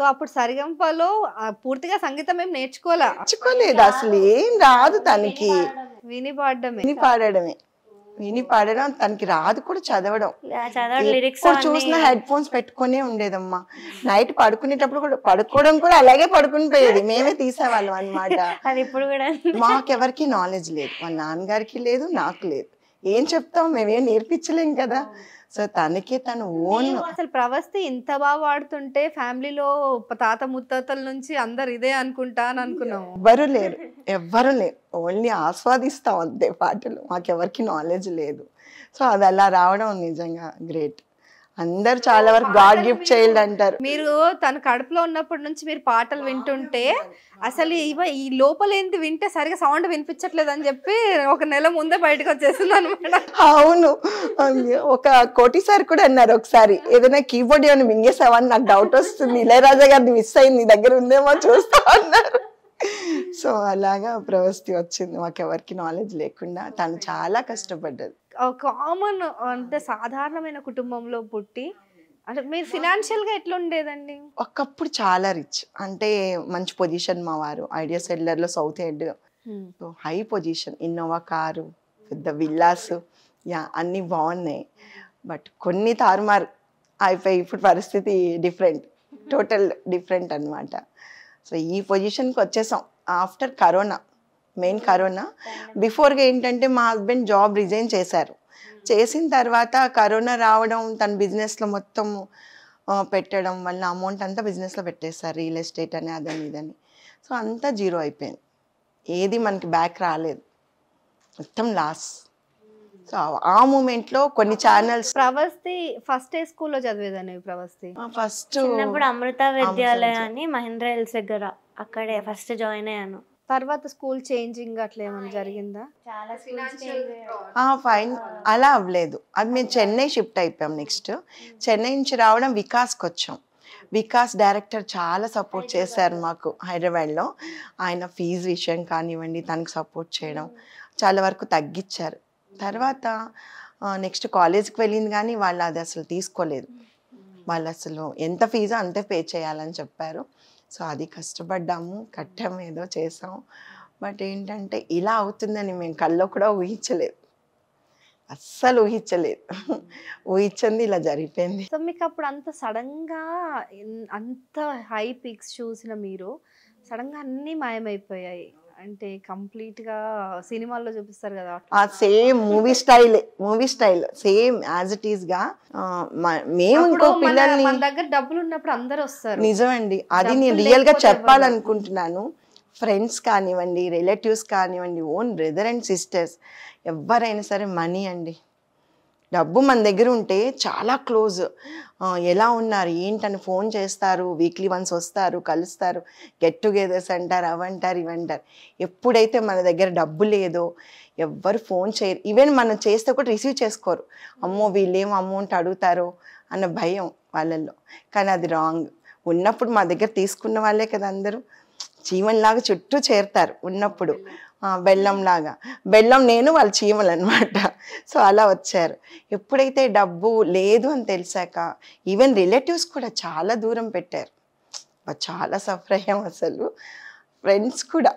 So అప్పుడు సరిగంపలో పూర్తిగా సంగీతం ఏం నేర్చుకోలేదు, అసలు ఏం రాదు తనకి. విని పాడడమే, విని పాడడమే, విని పాడడం. తనకి రాదు కూడా చదవడం. ఎప్పుడు చూసిన హెడ్ ఫోన్స్ పెట్టుకునే ఉండేదమ్మా. నైట్ పడుకునేటప్పుడు కూడా, పడుకోవడం కూడా అలాగే పడుకుని పోయేది. మేమే తీసేవాళ్ళం అనమాట. మాకెవరికి నాలెడ్జ్ లేదు, మా నాన్నగారికి లేదు, నాకు లేదు. ఏం చెప్తాం, మేమేం నేర్పించలేం కదా. సో తనకే తను ఓన్. అసలు ప్రవస్తి ఇంత బాగా వాడుతుంటే ఫ్యామిలీలో తాత ముత్తాతల నుంచి అందరు ఇదే అనుకుంటా అని అనుకున్నాము. ఎవ్వరు లేరు, ఓన్లీ ఆస్వాదిస్తాం అంతే పాటలు. మాకెవరికి నాలెడ్జ్ లేదు. సో అది అలా రావడం నిజంగా గ్రేట్. అందరు చాలా వరకు గాడ్ గిఫ్ట్ చైల్డ్ అంటారు. మీరు తన కడుపులో ఉన్నప్పటి నుంచి మీరు పాటలు వింటుంటే అసలు ఈ లోపల ఏంటి వింటే సరిగా సౌండ్ వినిపించట్లేదు అని చెప్పి ఒక నెల ముందే బయటకు వచ్చేసింది అనమాట. అవును, ఒక కోటిసారి కూడా అన్నారు ఒకసారి, ఏదైనా కీబోర్డ్ ఏమైనా మింగేసావని నాకు డౌట్ వస్తుంది, ఇళయరాజా గారిని మిస్ అయింది, నీ దగ్గర ఉందేమో చూస్తా అన్నారు. సో అలాగా ప్రవస్తి వచ్చింది. మాకెవరికి నాలెడ్జ్ లేకుండా తను చాలా కష్టపడ్డది. కామన్ అంటే సాధారణమైన కుటుంబంలో పుట్టి, అంటే మీరు ఫినాన్షియల్ గా ఎట్లా ఉండేదండి? ఒకప్పుడు చాలా రిచ్, అంటే మంచి పొజిషన్. మా వారు ఐడియా సెల్లర్ లో south head, high position, Innova car, పెద్ద విల్లాస్, అన్ని బాగున్నాయి. బట్ కొన్ని తారుమారు అయిపోయి ఇప్పుడు పరిస్థితి డిఫరెంట్, టోటల్ డిఫరెంట్ అనమాట. సో ఈ పొజిషన్కి వచ్చేసాం ఆఫ్టర్ కరోనా. Main corona. బిఫోర్గా ఏంటంటే మా హస్బెండ్ జాబ్ రిజైన్ చేశారు. చేసిన తర్వాత కరోనా రావడం, తన బిజినెస్లో మొత్తం పెట్టడం వల్ల అమౌంట్ అంతా బిజినెస్లో పెట్టేశారు, రియల్ ఎస్టేట్ అని అదని ఇదని. సో అంతా జీరో అయిపోయింది, ఏది మనకి బ్యాక్ రాలేదు, మొత్తం లాస్. సో ఆ మూమెంట్లో కొన్ని ఛానల్స్. ప్రవస్తి ఫస్ట్ ఏ స్కూల్లో చదివేదాన్ని? ప్రవస్తి ఫస్ట్ అమృత విద్యాలయ అని మహేంద్ర హిల్స్ దగ్గర, అక్కడే ఫస్ట్ జాయిన్ అయ్యాను. తర్వాత స్కూల్ చేంజింగ్ అట్లా ఏమైనా జరిగిందా? ఫైన్, అలా అవ్వలేదు. అది మేము చెన్నై షిఫ్ట్ అయిపోయాం. నెక్స్ట్ చెన్నై నుంచి రావడం వికాస్కి వచ్చాం. వికాస్ డైరెక్టర్ చాలా సపోర్ట్ చేశారు మాకు హైదరాబాద్లో. ఆయన ఫీజు విషయం కానివ్వండి, తనకు సపోర్ట్ చేయడం చాలా వరకు తగ్గించారు. తర్వాత నెక్స్ట్ కాలేజ్కి వెళ్ళింది, కానీ వాళ్ళు అది అసలు తీసుకోలేదు. వాళ్ళు అసలు ఎంత ఫీజో అంతే పే చేయాలని చెప్పారు. సో అది కష్టపడ్డాము, కట్టాము, ఏదో చేసాం. బట్ ఏంటంటే ఇలా అవుతుందని మేము కల్లో కూడా ఊహించలేదు, అస్సలు ఊహించలేదు. ఊహించింది ఇలా జరిగిపోయింది. సో మీకు అప్పుడు అంత సడన్గా అంత హై పిక్స్ చూసిన మీరు సడన్గా అన్నీ మాయమైపోయాయి అంటే కంప్లీట్గా సినిమాల్లో చూపిస్తారు కదా, same movie style same as it is గా. మేము ఇంకో పిల్లల్ని, మన దగ్గర డబ్బులు ఉన్నప్పుడు అందరూ వస్తారు. నిజమండి, అది నేను రియల్ గా చెప్పాలనుకుంటున్నాను. ఫ్రెండ్స్ కానివ్వండి, రిలేటివ్స్ కానివ్వండి, ఓన్ బ్రదర్ అండ్ సిస్టర్స్, ఎవరైనా సరే మనీ అండి, డబ్బు మన దగ్గర ఉంటే చాలా క్లోజ్. ఎలా ఉన్నారు ఏంటని ఫోన్ చేస్తారు, వీక్లీ వన్స్ వస్తారు, కలుస్తారు, గెట్ టుగెదర్స్ అంటారు, అవంటారు ఇవంటారు. ఎప్పుడైతే మన దగ్గర డబ్బు లేదో ఎవ్వరు ఫోన్ చేయరు. ఈవెన్ మనం చేస్తే కూడా రిసీవ్ చేసుకోరు. అమ్మో వీళ్ళేమో అమౌంట్ అడుగుతారో అన్న భయం వాళ్ళల్లో. కానీ అది రాంగ్. ఉన్నప్పుడు మా దగ్గర తీసుకున్న వాళ్ళే కదా అందరూ చీమల్లాగా చుట్టూ చేరుతారు ఉన్నప్పుడు, బెల్లంలాగా. బెల్లం నేను, వాళ్ళు చీమలు అనమాట. సో అలా వచ్చారు. ఎప్పుడైతే డబ్బు లేదు అని తెలిసాక ఈవెన్ రిలేటివ్స్ కూడా చాలా దూరం పెట్టారు. చాలా సఫర్ అయ్యాం అసలు. ఫ్రెండ్స్ కూడా.